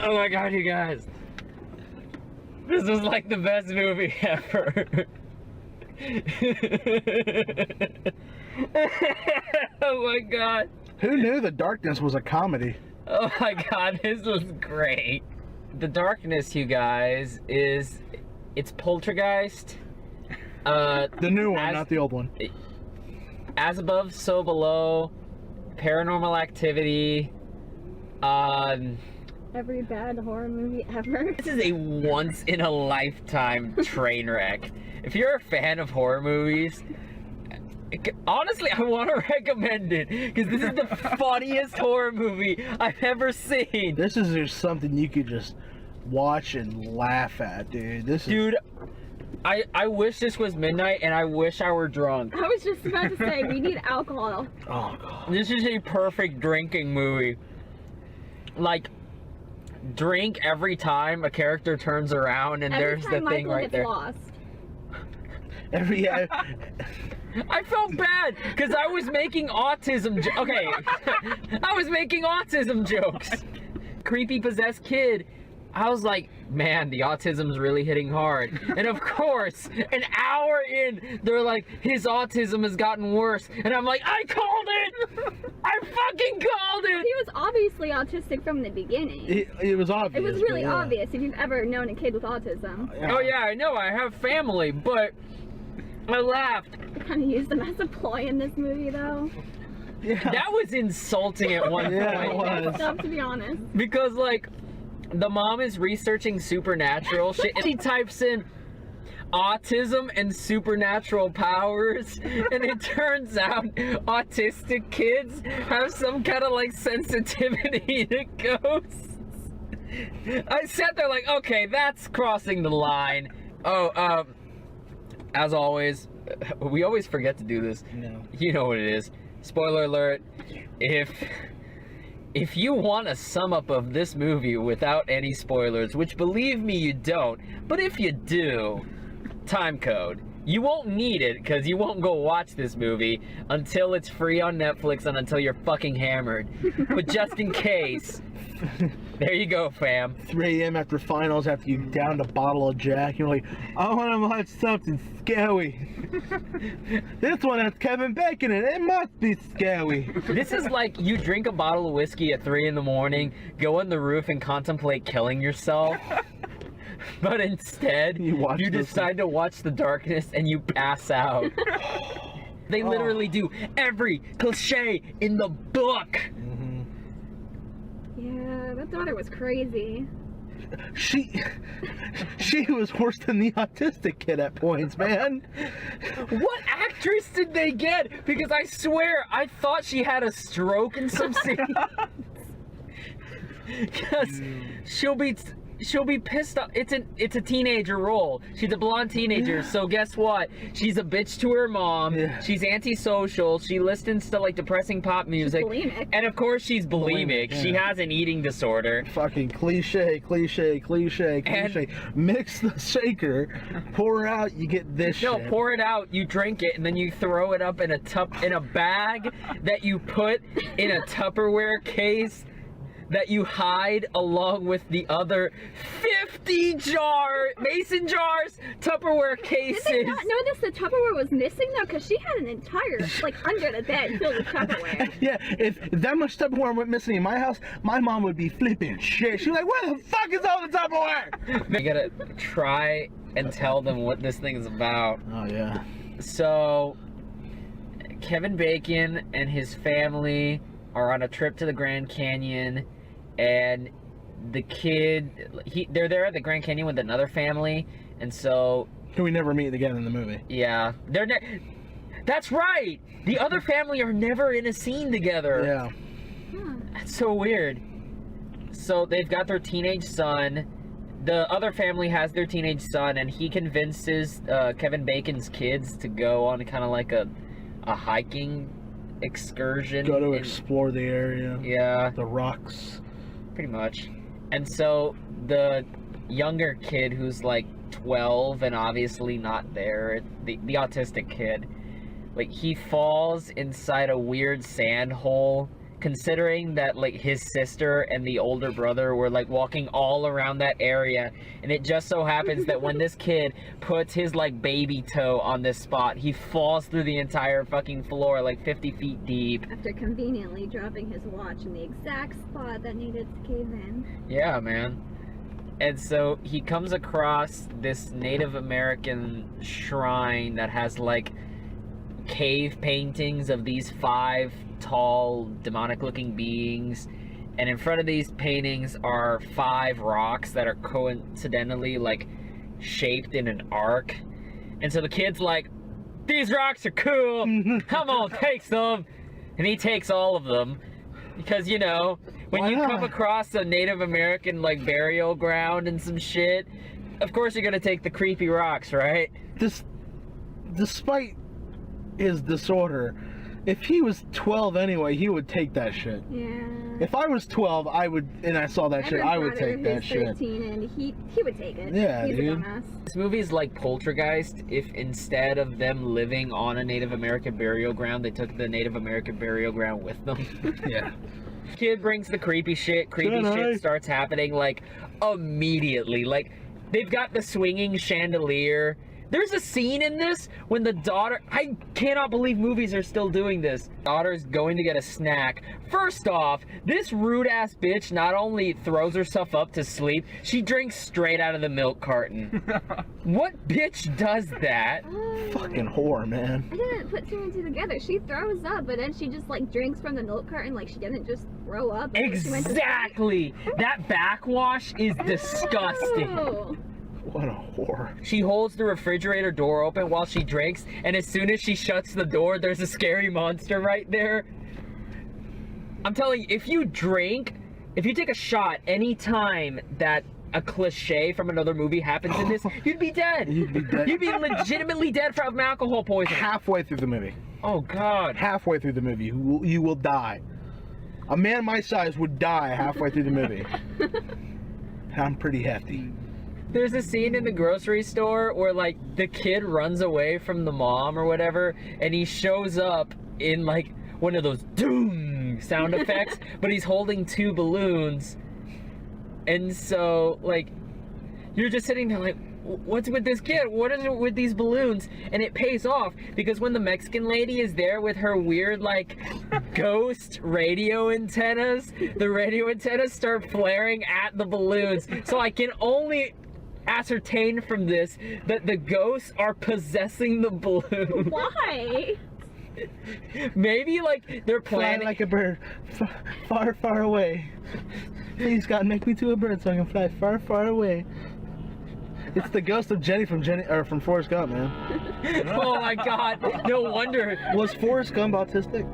Oh my god, you guys. This was like the best movie ever. Oh my god. Who knew The Darkness was a comedy? Oh my god, this was great. The Darkness, you guys, it's Poltergeist. The new one, not the old one. As Above, So Below, Paranormal Activity, Every bad horror movie ever. This is a once-in-a-lifetime train wreck. If you're a fan of horror movies, honestly, I want to recommend it, because this is the funniest horror movie I've ever seen. This is just something you could just watch and laugh at, dude. Dude, I wish this was midnight, and I wish I were drunk. I was just about to say, we need alcohol. Oh, God. This is a perfect drinking movie. Like, drink every time a character turns around, and there's the thing right there. Lost. I felt bad because I was making autism okay. I was making autism jokes. Creepy possessed kid. I was like, man, the autism's really hitting hard. And of course, an hour in, they're like, his autism has gotten worse. And I'm like, I called it! I fucking called it! He was obviously autistic from the beginning. It was obvious. It was really obvious if you've ever known a kid with autism. Oh yeah, I know, I have family, but I laughed. They kind of used him as a ploy in this movie, though. Yeah. That was insulting at one point. It was, to be honest. Because, like, the mom is researching supernatural shit. She types in autism and supernatural powers, and it turns out autistic kids have some kind of, like, sensitivity to ghosts. I sat there like, okay, that's crossing the line. Oh, as always, we always forget to do this. No. You know what it is. Spoiler alert. If you want a sum up of this movie without any spoilers, which believe me you don't, but if you do, time code. You won't need it because you won't go watch this movie until it's free on Netflix and until you're fucking hammered. But just in case, there you go, fam. 3 a.m. after finals, after you downed a bottle of Jack, you're like, I want to watch something scary. This one has Kevin Bacon in it. It must be scary. This is like you drink a bottle of whiskey at 3 in the morning, go on the roof and contemplate killing yourself. But instead, you decide to watch The Darkness and you pass out. They literally do every cliche in the book. Mm-hmm. Yeah, that daughter was crazy. She was worse than the autistic kid at points, man. What actress did they get? Because I swear, I thought she had a stroke in some scene. Because she'll be pissed off. It's a teenager role. She's a blonde teenager, so guess what? She's a bitch to her mom. Yeah. She's antisocial. She listens to like depressing pop music. She's bulimic. And of course she's bulimic. Yeah. She has an eating disorder. Fucking cliche. Mix the shaker, pour it out, you get this shit. No, pour it out, you drink it, and then you throw it up in a bag that you put in a Tupperware case that you hide along with the other 50 mason jars, Tupperware cases. Did they not notice the Tupperware was missing though? Because she had an entire, like, under the bed filled with Tupperware. Yeah, if that much Tupperware went missing in my house, my mom would be flipping shit. She's like, where the fuck is all the Tupperware? You gotta try and tell them what this thing is about. Oh, yeah. So, Kevin Bacon and his family are on a trip to the Grand Canyon, and the kid, they're there at the Grand Canyon with another family, and so... We never meet again in the movie. Yeah. That's right! The other family are never in a scene together. Yeah. That's so weird. So they've got their teenage son. The other family has their teenage son, and he convinces Kevin Bacon's kids to go on kind of like a hiking excursion. Go to explore the area. Yeah. The rocks. Pretty much. And so the younger kid, who's like 12 and obviously not there, the autistic kid, like, he falls inside a weird sand hole considering that like his sister and the older brother were like walking all around that area, and it just so happens that when this kid puts his like baby toe on this spot, he falls through the entire fucking floor like 50 feet deep. After conveniently dropping his watch in the exact spot that needed to cave in. Yeah, man. And so he comes across this Native American shrine that has like cave paintings of these 5 tall demonic looking beings, and in front of these paintings are 5 rocks that are coincidentally like shaped in an arc. And so the kid's like, these rocks are cool, come on, take some. And he takes all of them because, you know, when you come across a Native American like burial ground and some shit, of course you're gonna take the creepy rocks, right? Despite his disorder, if he was 12 anyway, he would take that shit. Yeah. If I was 12, I would, and I saw that shit, I would take that shit. 13 and he would take it. Yeah, He's dude. a dumbass. This movie is like Poltergeist if instead of them living on a Native American burial ground, they took the Native American burial ground with them. Yeah. Kid brings the creepy shit starts happening like immediately. Like they've got the swinging chandelier. There's a scene in this when the daughter, I cannot believe movies are still doing this. Daughter's going to get a snack. First off, this rude ass bitch not only throws herself up to sleep, she drinks straight out of the milk carton. What bitch does that? Fucking whore, man. I didn't put 2 and 2 together. She throws up, but then she just like drinks from the milk carton like she didn't just throw up. Exactly! That backwash is disgusting. Ew. What a whore. She holds the refrigerator door open while she drinks, and as soon as she shuts the door, there's a scary monster right there. I'm telling you, if you take a shot any time that a cliche from another movie happens in this, you'd be dead. You'd be dead. You'd be legitimately dead from alcohol poisoning. Halfway through the movie. Oh, God. Halfway through the movie, you will die. A man my size would die halfway through the movie. I'm pretty hefty. There's a scene in the grocery store where, like, the kid runs away from the mom or whatever, and he shows up in, like, one of those doom sound effects, but he's holding 2 balloons. And so, like, you're just sitting there like, what's with this kid? What is it with these balloons? And it pays off, because when the Mexican lady is there with her weird, like, ghost radio antennas, the radio antennas start flaring at the balloons. So I can only ascertain from this that the ghosts are possessing the balloon. Why? Maybe like they're planning. Fly like a bird, far, far away. Please God, make me to a bird so I can fly far, far away. It's the ghost of Jenny from Forrest Gump, man. Oh my God! No wonder. Was Forrest Gump autistic?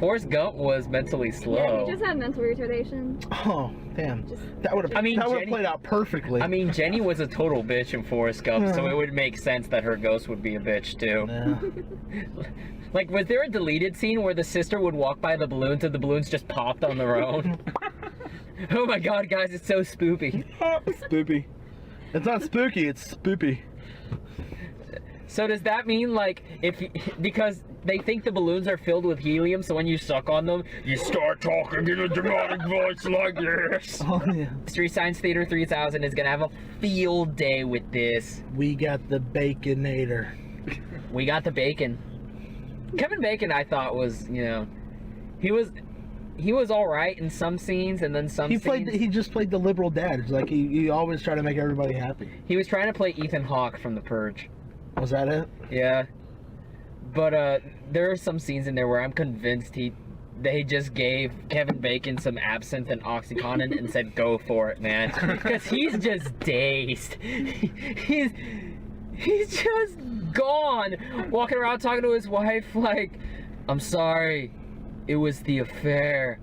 Forrest Gump was mentally slow. Yeah, he just had mental retardation. Oh, damn. That would have played out perfectly. I mean, Jenny was a total bitch in Forrest Gump, so it would make sense that her ghost would be a bitch too. Yeah. Like, was there a deleted scene where the sister would walk by the balloons and the balloons just popped on their own? Oh my God, guys, it's so spoopy. Spoopy. It's not spooky, it's spoopy. So does that mean, like, because they think the balloons are filled with helium, so when you suck on them, you start talking in a dramatic voice like this? Oh, yeah. Mystery Science Theater 3000 is gonna have a field day with this. We got the Baconator. We got the bacon. Kevin Bacon, I thought, was, you know, he was all right in some scenes, and then some scenes... He just played the liberal dad. It's like he always tried to make everybody happy. He was trying to play Ethan Hawke from The Purge. Was that it? Yeah. But there are some scenes in there where I'm convinced they just gave Kevin Bacon some absinthe and OxyContin and said, go for it, man. Because he's just dazed. He's just gone. Walking around talking to his wife like, I'm sorry. It was the affair.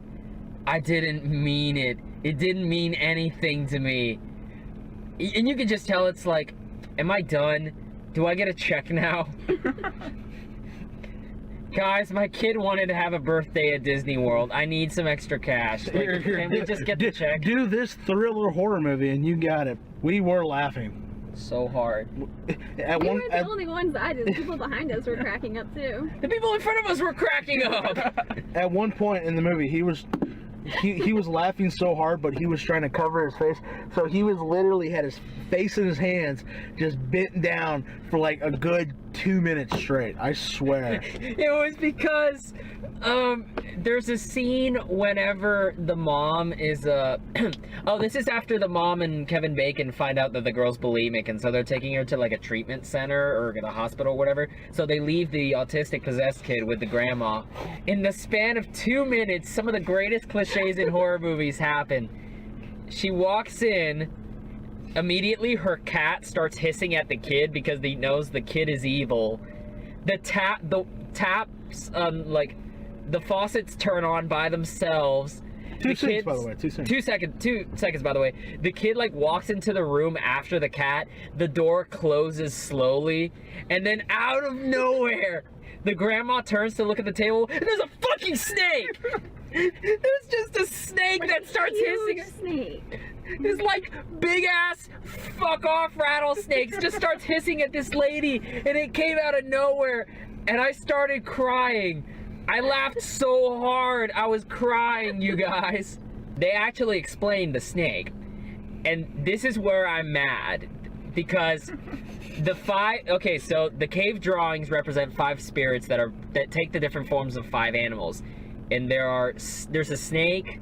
I didn't mean it. It didn't mean anything to me. And you can just tell it's like, am I done? Do I get a check now? Guys, my kid wanted to have a birthday at Disney World. I need some extra cash. Like, can we just get the check? Do this thriller horror movie and you got it. We were laughing. so hard. At We one, were the only ones that did. The people behind us were cracking up too. The people in front of us were cracking up. at one point in the movie, he was laughing so hard, but he was trying to cover his face, so he was literally had his face in his hands, just bent down for like a good 2 minutes straight. I swear. It was because there's a scene whenever the mom is oh, this is after the mom and Kevin Bacon find out that the girl's bulimic, and so they're taking her to like a treatment center or the hospital or whatever. So they leave the autistic possessed kid with the grandma. In the span of 2 minutes, some of the greatest cliches in horror movies happen. She walks in. Immediately, her cat starts hissing at the kid because he knows the kid is evil. The taps, like, the faucets turn on by themselves. Two seconds, by the way. 2 seconds. 2 seconds, by the way. The kid, like, walks into the room after the cat. The door closes slowly. And then out of nowhere, the grandma turns to look at the table, and there's a fucking snake! There's just a snake that starts hissing. Snake. This like big ass fuck off rattlesnakes just starts hissing at this lady, and it came out of nowhere, and I started crying. I laughed so hard I was crying, you guys. They actually explained the snake, and this is where I'm mad because so the cave drawings represent 5 spirits that take the different forms of 5 animals, and there's a snake,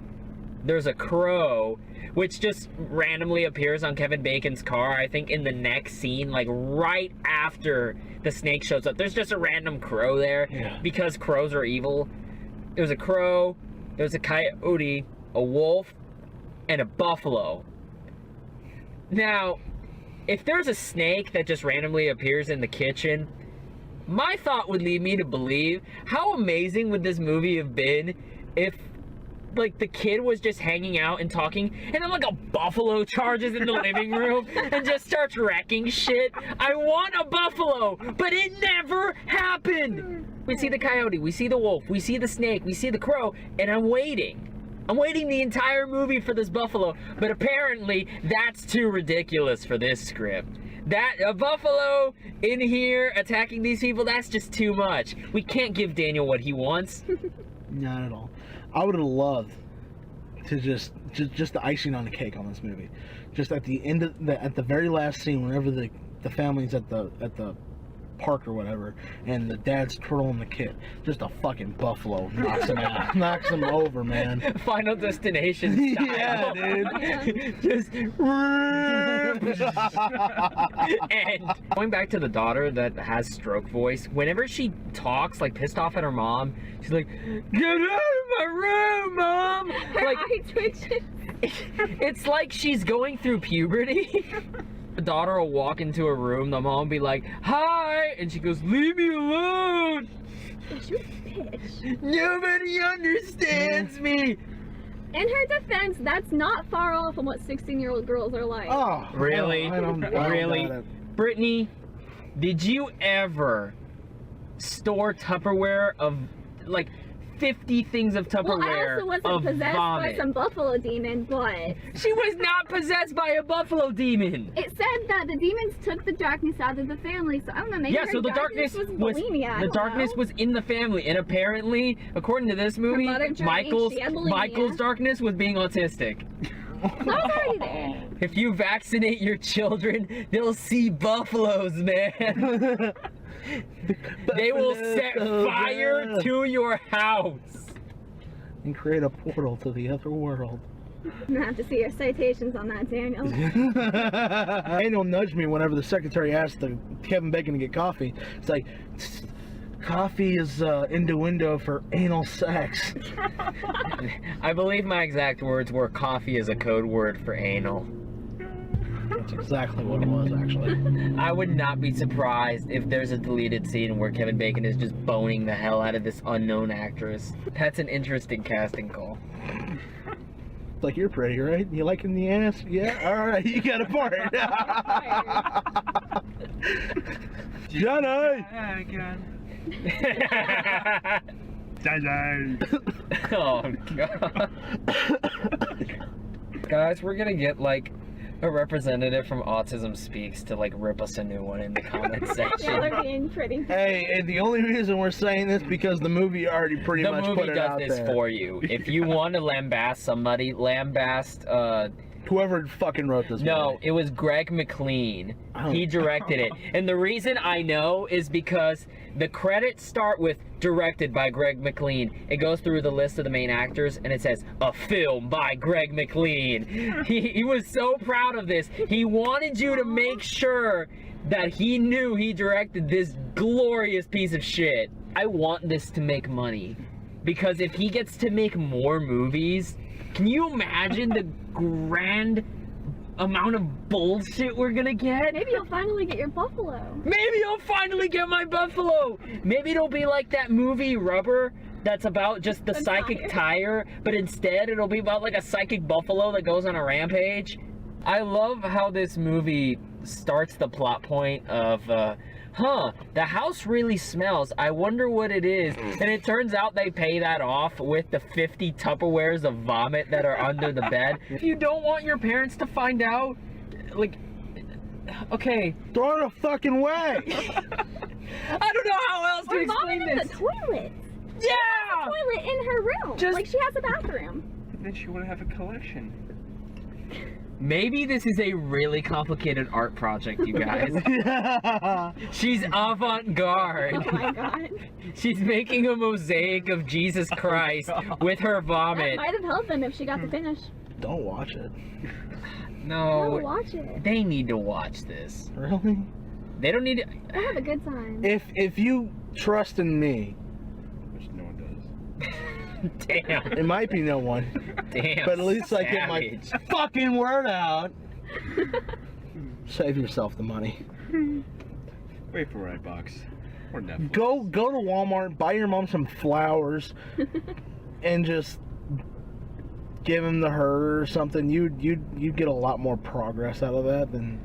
there's a crow, which just randomly appears on Kevin Bacon's car, I think in the next scene, like right after the snake shows up. There's just a random crow there, because crows are evil. There's a crow, there's a coyote, a wolf, and a buffalo. Now, if there's a snake that just randomly appears in the kitchen, my thought would lead me to believe, how amazing would this movie have been if like the kid was just hanging out and talking, and then like a buffalo charges in the living room and just starts wrecking shit. I want a buffalo, but it never happened. We see the coyote, we see the wolf, we see the snake, we see the crow, and I'm waiting the entire movie for this buffalo, but apparently that's too ridiculous for this script. That a buffalo in here attacking these people, that's just too much. We can't give Daniel what he wants. Not at all. I would have loved to just the icing on the cake on this movie. Just at the end of at the very last scene, whenever the family's at the park or whatever, and the dad's twirling the kid, just a fucking buffalo knocks him out, knocks him over, man. Final Destination style. Yeah, dude. Just and going back to the daughter that has stroke voice, whenever she talks like pissed off at her mom, she's like, "Get out of my room, mom!" Her Like eye twitches. it's like she's going through puberty. The daughter will walk into a room, the mom will be like, "Hi," and she goes, "Leave me alone. She was pissed. Nobody understands me." In her defense, that's not far off from what 16-year-old girls are like. Oh, Really? I don't Really? doubt it. Brittany, did you ever store Tupperware of like 50 things of Well, I Tupperware also wasn't of possessed vomit? by some buffalo demon, but She was not possessed by a buffalo demon. it said that the demons took the darkness out of the family, so I don't know, maybe Yeah, her so the darkness was bulimia, I don't know. was in the family, and apparently, according to this movie, mother drank, she had bulimia. Michael's darkness was being autistic. That was already there. If you vaccinate your children, they'll see buffaloes, man. They will set fire to your house. And create a portal to the other world. I'm gonna have to see your citations on that, Daniel. Daniel nudged me whenever the secretary asked Kevin Bacon to get coffee. It's like, coffee is innuendo for anal sex. I believe my exact words were, "Coffee is a code word for anal." That's exactly what it was, actually. I would not be surprised if there's a deleted scene where Kevin Bacon is just boning the hell out of this unknown actress. That's an interesting casting call. Like, you're pretty, right? You liking the ass? Yeah? Alright, you got a part. Johnny! Oh, God. Guys, we're gonna get like A representative from Autism Speaks to like rip us a new one in the comment Yeah, section. they're being pretty. Hey, and the only reason we're saying this because the movie already pretty The much movie put it does out this there. for you. If you want to lambast somebody, lambast. Whoever fucking wrote this No, movie. it was Greg McLean. Oh. He directed it. And the reason I know is because the credits start with directed by Greg McLean. It goes through the list of the main actors and it says, a film by Greg McLean. He was so proud of this. He wanted you to make sure that he knew he directed this glorious piece of shit. I want this to make money. Because if he gets to make more movies, can you imagine the grand amount of bullshit we're gonna get? Maybe you'll finally get your buffalo. Maybe I'll finally get my buffalo. Maybe it'll be like that movie Rubber that's about just the A psychic tire, but instead it'll be about like a psychic buffalo that goes on a rampage. I love how this movie starts the plot point of, the house really smells. I wonder what it is. And it turns out they pay that off with the 50 Tupperwares of vomit that are under the bed. If you don't want your parents to find out, like, okay. Throw it a fucking way! I don't know how else to Or explain vomit in this. the toilet. Yeah! Toilet in her room. Just- like she has a bathroom. Then she would have a collection. Maybe this is a really complicated art project, you guys. Yeah. She's avant-garde. Oh my god. She's making a mosaic of Jesus Christ with her That vomit. might have helped them if she got the finish. Don't watch it. Oh, No, watch it. they need to watch this. Really? They don't need to. We'll have a good time. If you trust in me, Which no one does. Damn. it might be no one, Damn. but at least I get my savage. fucking word out. Save yourself the money. Wait for Redbox. Or Netflix. Go to Walmart, buy your mom some flowers, and just give them to her or something. You'd get a lot more progress out of that than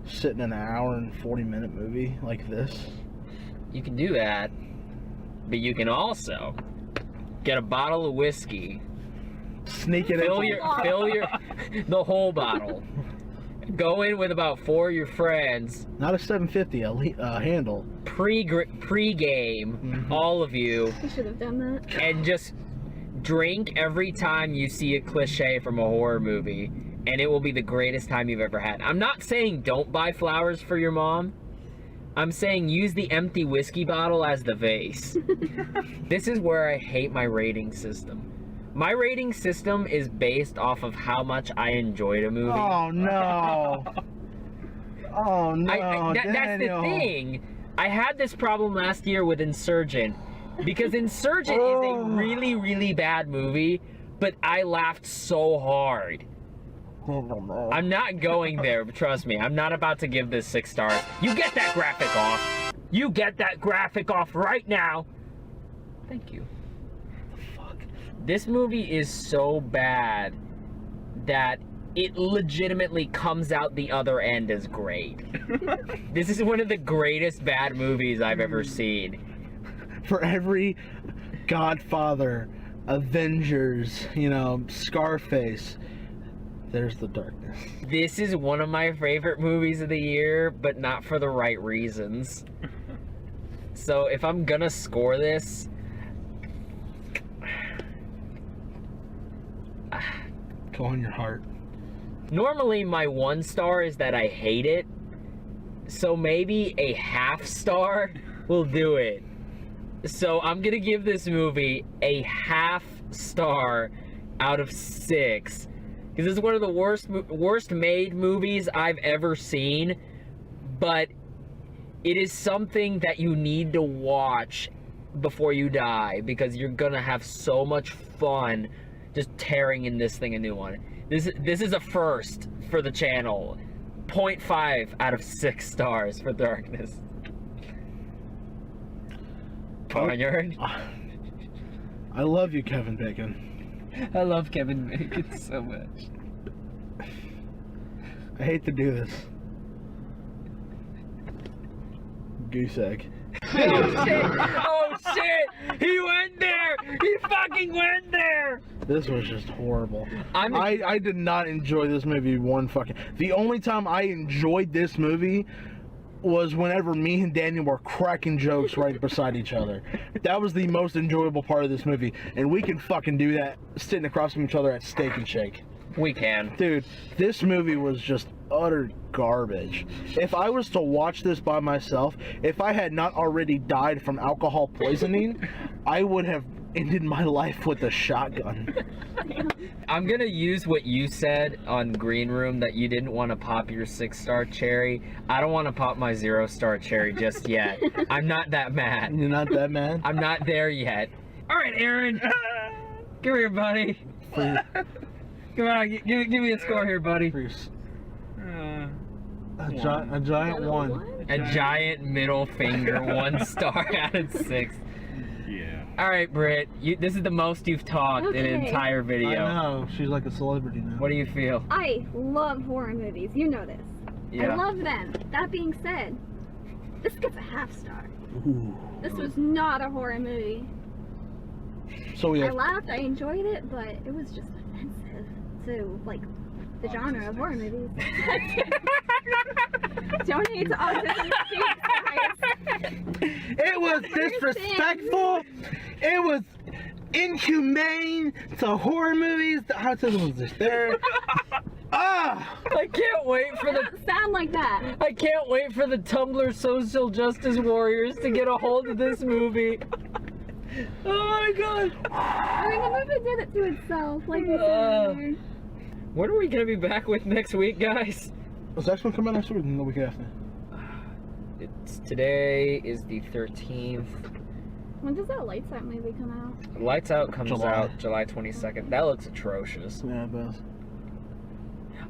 sitting in an hour and 40-minute movie like this. You can do that, but you can also get a bottle of whiskey. Sneak it Fill in. your the whole bottle. Go in with about 4 of your friends. Not a 750, a handle. Pre-game, Mhm. all of you, We should have done that. and just drink every time you see a cliche from a horror movie, and it will be the greatest time you've ever had. I'm not saying don't buy flowers for your mom. I'm saying use the empty whiskey bottle as the vase. This is where I hate my rating system. My rating system is based off of how much I enjoyed a movie. Oh no. Oh no. That's the Daniel. thing. I had this problem last year with Insurgent, because Insurgent is a really, really bad movie, but I laughed so hard. Daniel, no. I'm not going there, but trust me, I'm not about to give this 6 stars. You get that graphic off. You get that graphic off right now. Thank you. Fuck. This movie is so bad that it legitimately comes out the other end as great. This is one of the greatest bad movies I've ever seen. For every Godfather, Avengers, Scarface, there's the darkness. This is one of my favorite movies of the year, but not for the right reasons. So if I'm gonna score this, Go on your heart. normally my 1 star is that I hate it. So maybe a half star will do it. So I'm gonna give this movie a half star out of 6. Because this is one of the worst made movies I've ever seen. But it is something that you need to watch before you die, because you're gonna have so much fun just tearing in this thing a new one. This is a first for the channel. 0.5 out of 6 stars for Darkness. Barnyard. I love you, Kevin Bacon. I love Kevin Bacon so much. I hate to do this. Goose egg. Oh shit! Oh shit! He went there! He fucking went there! This was just horrible. I'm- I did not enjoy this movie one fucking. The only time I enjoyed this movie was whenever me and Daniel were cracking jokes right beside each other. That was the most enjoyable part of this movie, and we can fucking do that sitting across from each other at Steak and Shake. We can. Dude, this movie was just utter garbage. If I was to watch this by myself, if I had not already died from alcohol poisoning, I would have ended my life with a shotgun. I'm gonna use what you said on Green Room, that you didn't want to pop your 6-star cherry. I don't want to pop my 0-star cherry just yet. I'm not that mad. You're not that mad? I'm not there yet. All right, Aaron. Come here, buddy. Come on, give me a score here, buddy. A giant one. A giant middle finger, 1 star out of 6. Yeah. All right, Britt. This is the most you've talked in an Okay. entire I video. know, she's like a celebrity now. What do you feel? I love horror movies. You know this. Yeah. I love them. That being said, this gets a 1/2 star. Ooh. This was not a horror movie. So we I have laughed, I enjoyed it, but it was just offensive to, like, the genre of horror movies. Donate to autism students, guys. It was disrespectful. It was inhumane to horror movies. The autism was just there. Ah! I can't wait for the Don't sound like that. I can't wait for the Tumblr social justice warriors to get a hold of this movie. Oh my god. I mean, the movie did it to itself, like you said. When are we gonna be back with next week, guys? Was the next one come out next week or the week after? Today is the 13th. When does that Lights Out movie come out? Lights Out comes July. out July 22nd. That looks atrocious. Yeah, it does.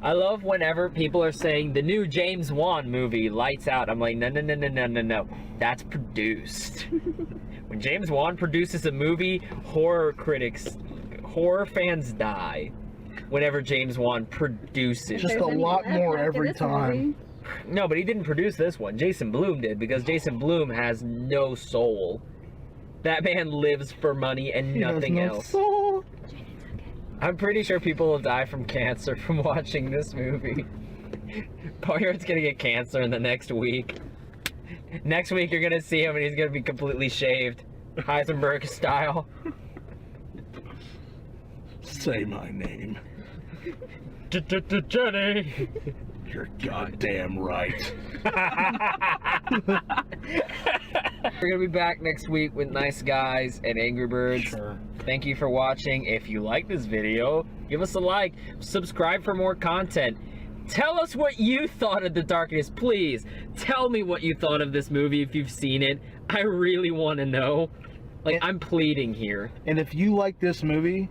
I love whenever people are saying the new James Wan movie, Lights Out. I'm like, no. That's produced. When James Wan produces a movie, horror fans die. Whenever James Wan produces. Just There's a any lot left more after every this time. movie. No, but he didn't produce this one. Jason Blum did, because Jason Blum has no soul. That man lives for money and He has nothing no else. soul. I'm pretty sure people will die from cancer from watching this movie. Poirot's gonna get cancer in the next week. Next week you're gonna see him and he's gonna be completely shaved. Heisenberg style. Say my name. Jenny! You're goddamn right. We're gonna be back next week with Nice Guys and Angry Birds. Sure. Thank you for watching. If you like this video, give us a like. Subscribe for more content. Tell us what you thought of The Darkness, please. Tell me what you thought of this movie if you've seen it. I really want to know. Like, I'm pleading here. And if you like this movie,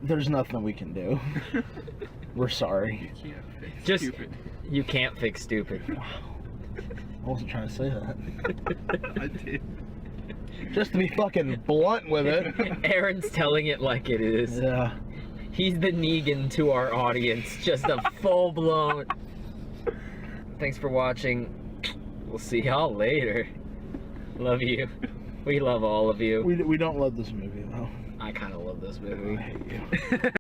there's nothing we can do. We're sorry. You can't fix Just- stupid. You can't fix stupid. I wasn't trying to say that. I did. Just to be fucking blunt with it. Aaron's telling it like it is. Yeah. He's the Negan to our audience. Just a full-blown... Thanks for watching. We'll see y'all later. Love you. We love all of you. We don't love this movie though. I kind of love this I movie. hate you.